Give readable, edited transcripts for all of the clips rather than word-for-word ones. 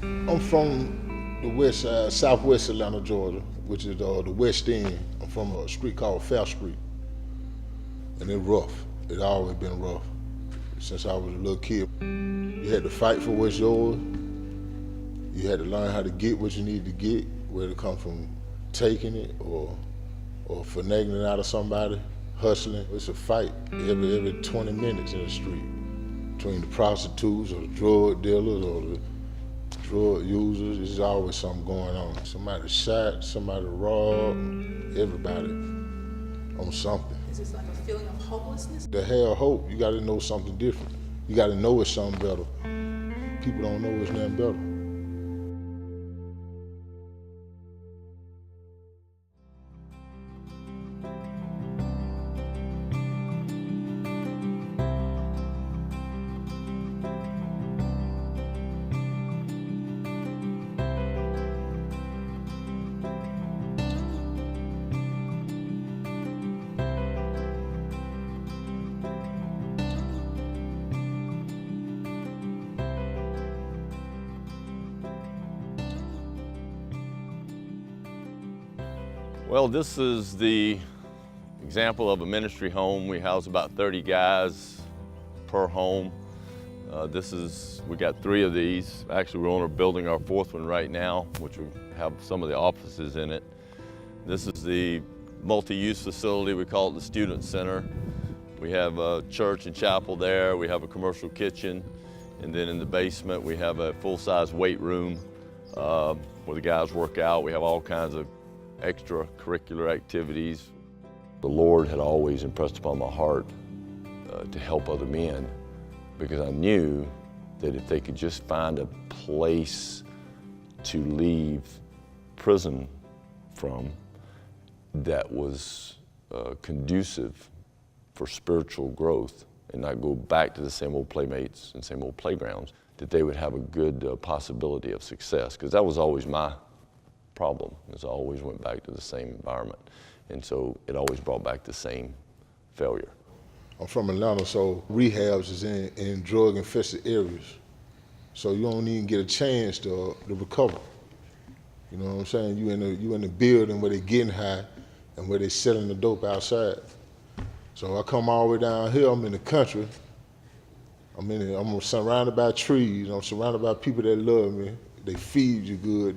I'm from the west side, southwest Atlanta, Georgia, which is the west end. I'm from a street called Fair Street, and it's rough. It's always been rough since I was a little kid. You had to fight for what's yours. You had to learn how to get what you needed to get, whether it come from taking it or finagling it out of somebody, hustling. It's a fight every 20 minutes in the street between the prostitutes or the drug dealers or the drug users. There's always something going on. Somebody shot, somebody robbed, everybody on something. Is this like a feeling of hopelessness? To have hope, you gotta know something different. You gotta know it's something better. People don't know it's nothing better. Well, this is the example of a ministry home. We house about 30 guys per home. We got 3 of these. Actually, we're building our 4th one right now, which will have some of the offices in it. This is the multi-use facility. We call it the Student Center. We have a church and chapel there. We have a commercial kitchen. And then in the basement, we have a full-size weight room where the guys work out. We have all kinds of extracurricular activities. The Lord had always impressed upon my heart to help other men, because I knew that if they could just find a place to leave prison from that was conducive for spiritual growth and not go back to the same old playmates and same old playgrounds, that they would have a good possibility of success, because that was always my problem, is I always went back to the same environment. And so it always brought back the same failure. I'm from Atlanta, so rehabs is in drug-infested areas. So you don't even get a chance to recover. You know what I'm saying? You in the building where they getting high and where they selling the dope outside. So I come all the way down here, I'm in the country. I'm surrounded by trees, I'm surrounded by people that love me. They feed you good,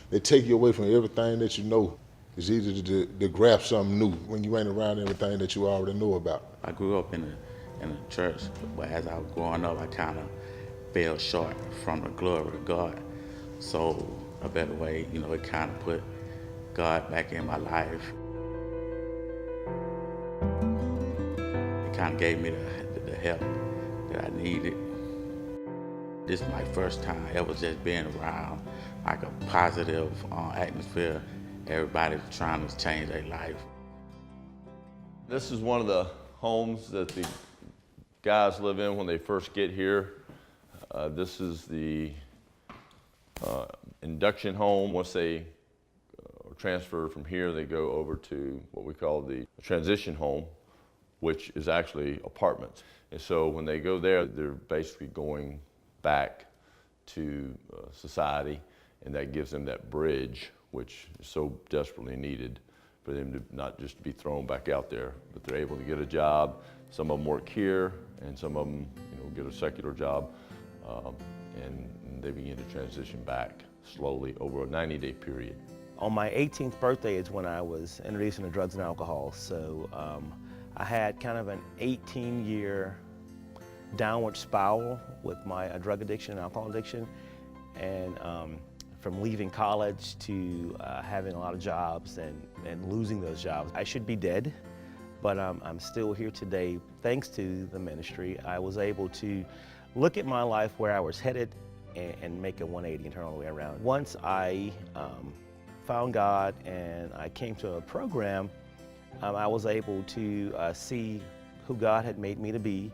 they take you away from everything that you know. It's easy to grab something new when you ain't around everything that you already know about. I grew up in a church, but as I was growing up, I kind of fell short from the glory of God. So a better way, it kind of put God back in my life. It kind of gave me the help that I needed. This is my first time ever just being around like a positive atmosphere. Everybody's trying to change their life. This is one of the homes that the guys live in when they first get here. This is the induction home. Once they are transferred from here, they go over to what we call the transition home, which is actually apartments. And so when they go there, they're basically going back to society, and that gives them that bridge, which is so desperately needed for them to not just be thrown back out there, but they're able to get a job. Some of them work here, and some of them get a secular job, and they begin to transition back slowly over a 90-day period. On my 18th birthday is when I was introduced into drugs and alcohol, so I had kind of an 18-year downward spiral with my drug addiction and alcohol addiction, and from leaving college to having a lot of jobs and losing those jobs. I should be dead, but I'm still here today. Thanks to the ministry, I was able to look at my life where I was headed and make a 180 and turn all the way around. Once I found God and I came to a program, I was able to see who God had made me to be.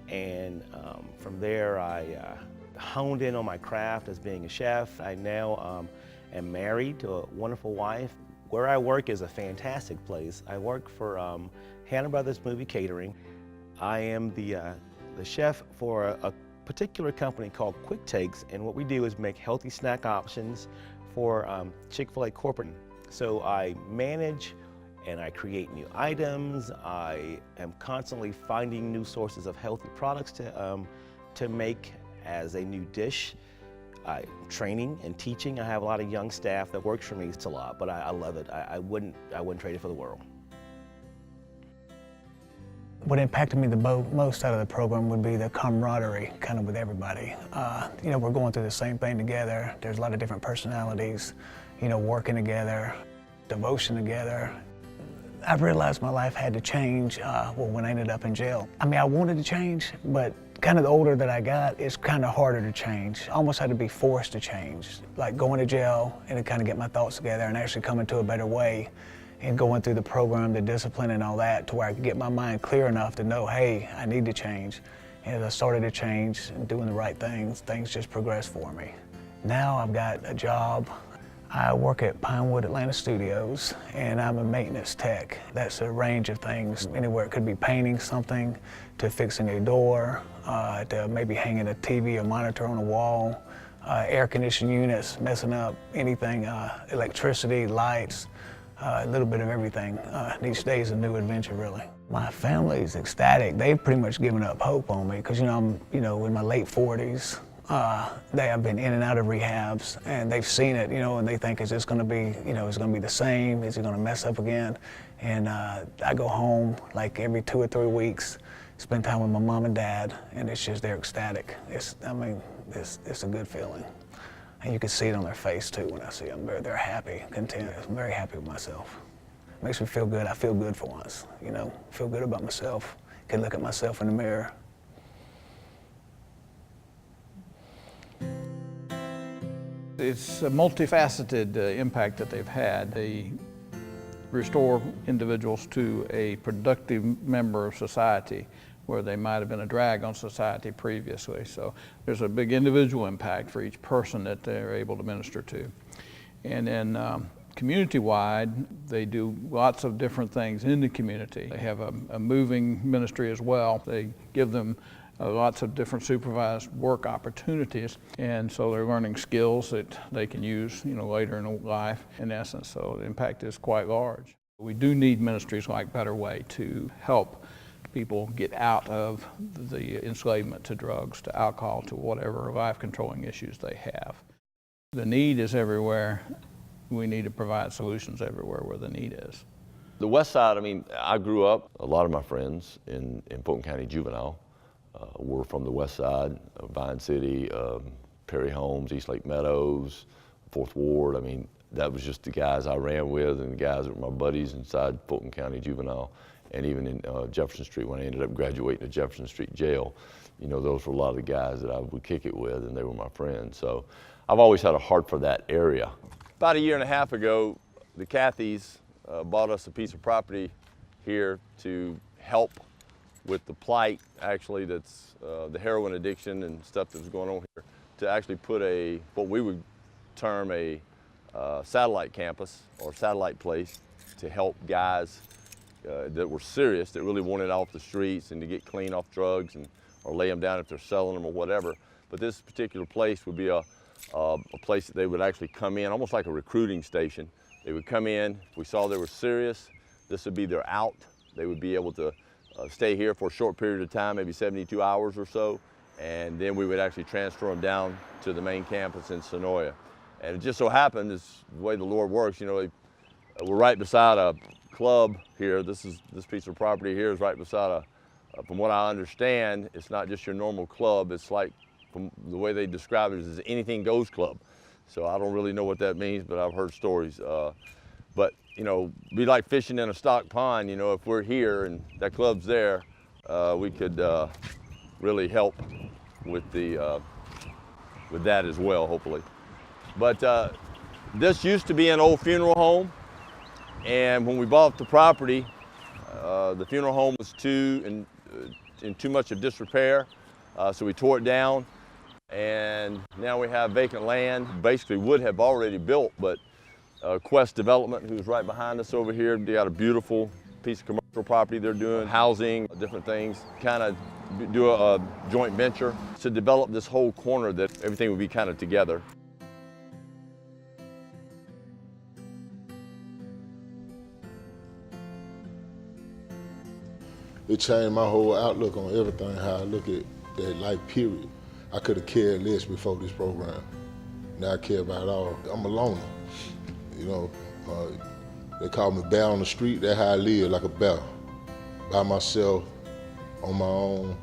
And from there, I honed in on my craft as being a chef. I now am married to a wonderful wife. Where I work is a fantastic place. I work for Hanna Brothers Movie Catering. I am the chef for a particular company called Quick Takes, and what we do is make healthy snack options for Chick-fil-A corporate. So I manage and I create new items. I am constantly finding new sources of healthy products to make as a new dish. Training and teaching. I have a lot of young staff that works for me. It's a lot, but I love it. I wouldn't trade it for the world. What impacted me the most out of the program would be the camaraderie kind of with everybody. You know, we're going through the same thing together. There's a lot of different personalities, you know, working together, devotion together. I've realized my life had to change when I ended up in jail. I mean, I wanted to change, but kind of the older that I got, it's kind of harder to change. I almost had to be forced to change. Like going to jail and to kind of get my thoughts together and actually coming to a better way and going through the program, the discipline and all that, to where I could get my mind clear enough to know, hey, I need to change. And as I started to change and doing the right things just progressed for me. Now I've got a job. I work at Pinewood Atlanta Studios, and I'm a maintenance tech. That's a range of things, anywhere it could be painting something, to fixing a door, to maybe hanging a TV or monitor on a wall, air conditioning units, messing up anything, electricity, lights, a little bit of everything. Each day is a new adventure, really. My family's ecstatic. They've pretty much given up hope on me because, I'm, in my late 40s. They have been in and out of rehabs, and they've seen it, and they think, is this going to be, it's going to be the same? Is it going to mess up again? And I go home like every 2 or 3 weeks, spend time with my mom and dad, and it's just, they're ecstatic. It's a good feeling. And you can see it on their face too when I see them. They're happy, content. I'm very happy with myself. It makes me feel good. I feel good for once, feel good about myself. Can look at myself in the mirror. It's a multifaceted impact that they've had. They restore individuals to a productive member of society where they might have been a drag on society previously. So there's a big individual impact for each person that they're able to minister to. And then community-wide, they do lots of different things in the community. They have a moving ministry as well. They give them lots of different supervised work opportunities, and so they're learning skills that they can use later in life, in essence. So the impact is quite large. We do need ministries like Better Way to help people get out of the enslavement to drugs, to alcohol, to whatever life-controlling issues they have. The need is everywhere. We need to provide solutions everywhere where the need is. The West Side, I grew up, a lot of my friends in Fulton County Juvenile were from the West Side, Vine City, Perry Homes, East Lake Meadows, 4th Ward. That was just the guys I ran with and the guys that were my buddies inside Fulton County Juvenile. And even in Jefferson Street, when I ended up graduating to Jefferson Street Jail, those were a lot of the guys that I would kick it with, and they were my friends. So I've always had a heart for that area. About a year and a half ago, the Cathys bought us a piece of property here to help with the plight, actually, that's the heroin addiction and stuff that's going on here, to actually put what we would term a satellite campus or satellite place to help guys that were serious, that really wanted off the streets and to get clean off drugs or lay them down if they're selling them or whatever. But this particular place would be a place that they would actually come in, almost like a recruiting station. They would come in, if we saw they were serious, this would be their out. They would be able to stay here for a short period of time, maybe 72 hours or so, and then we would actually transfer them down to the main campus in Sonoya. And it just so happened, this the way the Lord works, we're right beside a club here. This piece of property here is right beside from what I understand, it's not just your normal club. It's like, from the way they describe it, is anything goes club. So I don't really know what that means, but I've heard stories. But be like fishing in a stocked pond. If we're here and that club's there, we could really help with that as well, hopefully. But this used to be an old funeral home, and when we bought the property, the funeral home was in too much of disrepair, so we tore it down, and now we have vacant land. Basically would have already built, but Quest Development, who's right behind us over here, they got a beautiful piece of commercial property they're doing, housing, different things, kind of do a joint venture to develop this whole corner that everything would be kind of together. It changed my whole outlook on everything, how I look at life, period. I could have cared less before this program. Now I care about it all. I'm a loner, you know. They call me bear on the street. That's how I live, like a bear, by myself, on my own.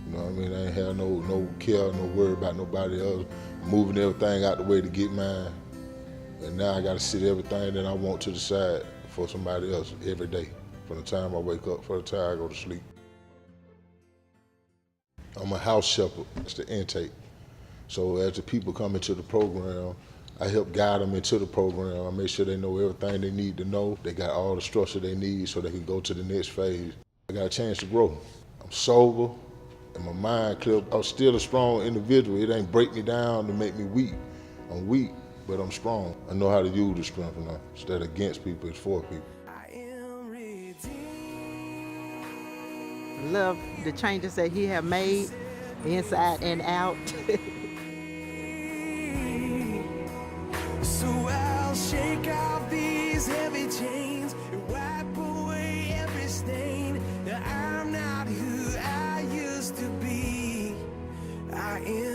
You know what I mean? I ain't have no care, no worry about nobody else. Moving everything out the way to get mine. And now I gotta sit everything that I want to the side for somebody else every day. From the time I wake up, for the time I go to sleep. I'm a house shepherd, that's the intake. So as the people come into the program, I help guide them into the program. I make sure they know everything they need to know. They got all the structure they need so they can go to the next phase. I got a chance to grow. I'm sober, and my mind clear. I'm still a strong individual. It ain't break me down to make me weak. I'm weak, but I'm strong. I know how to use the strength now. Instead of against people, it's for people. Love the changes that he have made inside and out. So I'll shake off these heavy chains and wipe away every stain. That I'm not who I used to be. I am